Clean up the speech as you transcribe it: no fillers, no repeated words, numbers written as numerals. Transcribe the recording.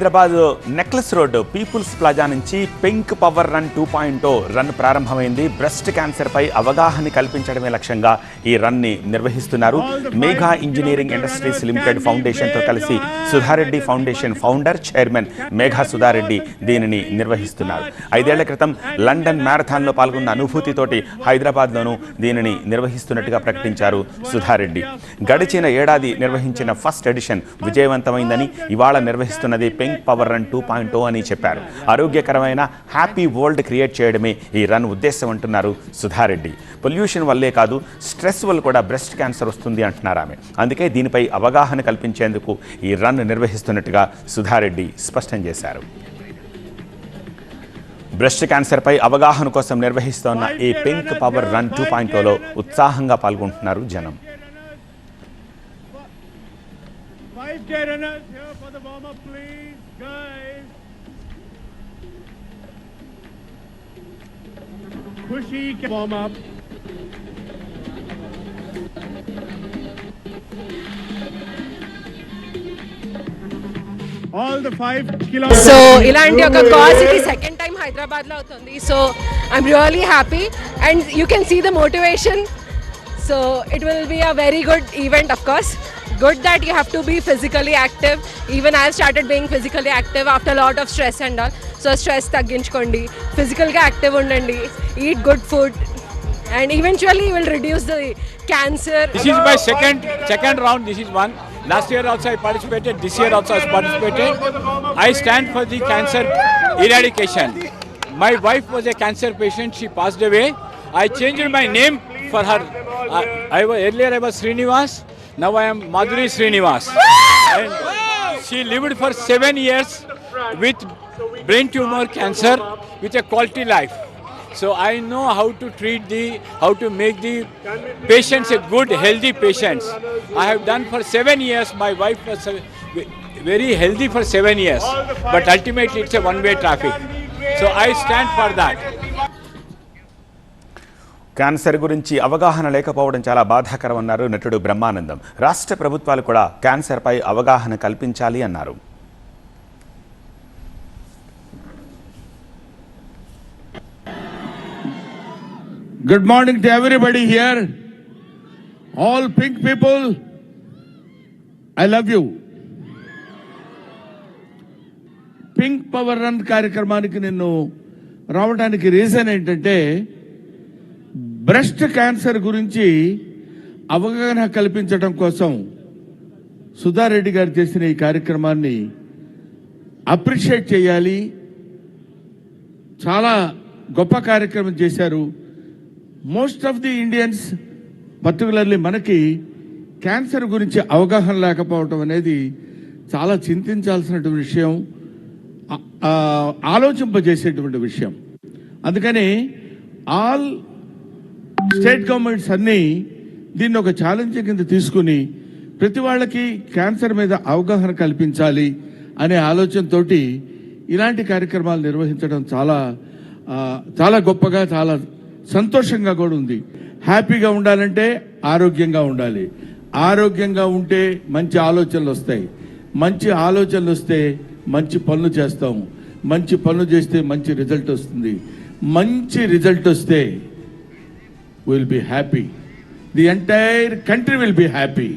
Hyderabad necklace road people's plaza నుంచి pink power run 2.0 run ప్రారంభమైంది. Breast cancer పై అవగాహన కల్పించడమే లక్ష్యంగా ఈ రన్ ని నిర్వహిస్తున్నారు. Megha engineering industries limited foundation తో కలిసి Sudha Reddy foundation founder chairman Megha Sudha Reddy దీనిని నిర్వహిస్తున్నారు. 5 ఏళ్ల క్రితం లండన్ మ్యారథాన్ లో పాల్గొన్న అనుభూతితోటి హైదరాబాద్ లోనూ దీనిని నిర్వహిస్తున్నట్టుగా ప్రకటించారు సుధారెడ్డి. గడిచిన ఏడాది నిర్వహించిన ఫస్ట్ ఎడిషన్ విజయవంతమైందని, ఇవాళ నిర్వహిస్తున్నది పింక్ పవర్ రన్ 2.0 అని చెప్పారు. ఆరోగ్యకరమైన హ్యాపీ వరల్డ్ క్రియేట్ చేయడమే ఈ రన్ ఉద్దేశం అంటున్నారు సుధారెడ్డి. పొల్యూషన్ వల్లే కాదు, స్ట్రెస్ వల్ల కూడా బ్రెస్ట్ క్యాన్సర్ వస్తుంది అంటున్నారు ఆమె. అందుకే దీనిపై అవగాహన కల్పించేందుకు ఈ రన్ నిర్వహిస్తున్నట్టుగా సుధారెడ్డి స్పష్టం చేశారు. బ్రెస్ట్ క్యాన్సర్ పై అవగాహన కోసం నిర్వహిస్తున్న ఈ పింక్ పవర్ రన్ 2.0లో ఉత్సాహంగా పాల్గొంటున్నారు జనం. 5K runners here for the warm-up, please, guys. Khushi warm-up. All the 5 kilometers. So, ilanti oka cause idi second time Hyderabad lo avutundi. So, I'm really happy and you can see the motivation. So, it will be a very good event, of course. Good that you have to be physically active. Even I started being physically active after a lot of stress and all. So stress tagginchukondi, physically active undandi, eat good food, and eventually you will reduce the cancer. This is my second round. This is one. Last year also I participated. This year also I participated. I stand for the cancer eradication. My wife was a cancer patient. She passed away. I changed my name for her. Earlier I was Srinivas. Now I am Madhuri Srinivas. And she lived for 7 years with brain tumor cancer with a quality life. So I know how to make the patients a good, healthy patients. I have done for 7 years. My wife was very healthy for 7 years. But ultimately it's a one-way traffic. So I stand for that. Cancer గురించి అవగాహన లేకపోవడం చాలా బాధాకరమన్నారు నటుడు బ్రహ్మానందం. రాష్ట్ర ప్రభుత్వాలు కూడా cancer పై అవగాహన కల్పించాలి అన్నారు. Good morning to everybody here. All pink people, I love you. Pink power run కార్యక్రమానికి నేను రావడానికి రీజన్ ఏంటంటే, బ్రెస్ట్ క్యాన్సర్ గురించి అవగాహన కల్పించడం కోసం సుధారెడ్డి గారు చేసిన ఈ కార్యక్రమాన్ని అప్రిషియేట్ చేయాలి. చాలా గొప్ప కార్యక్రమం చేశారు. Most of the Indians, particularly మనకి క్యాన్సర్ గురించి అవగాహన లేకపోవడం అనేది చాలా చింతించాల్సినటువంటి విషయం, ఆలోచింపజేసేటువంటి విషయం. అందుకని ఆల్ స్టేట్ గవర్నమెంట్స్ అన్నీ దీన్ని ఒక ఛాలెంజ్ కింద తీసుకుని ప్రతి వాళ్ళకి క్యాన్సర్ మీద అవగాహన కల్పించాలి అనే ఆలోచనతోటి ఇలాంటి కార్యక్రమాలు నిర్వహించడం చాలా చాలా గొప్పగా, చాలా సంతోషంగా కూడా ఉంది. హ్యాపీగా ఉండాలంటే ఆరోగ్యంగా ఉండాలి. ఆరోగ్యంగా ఉంటే మంచి ఆలోచనలు వస్తాయి. మంచి ఆలోచనలు వస్తే మంచి పనులు చేస్తాము. మంచి పనులు చేస్తే మంచి రిజల్ట్ వస్తుంది. మంచి రిజల్ట్ వస్తే we'll be happy. The entire country will be happy.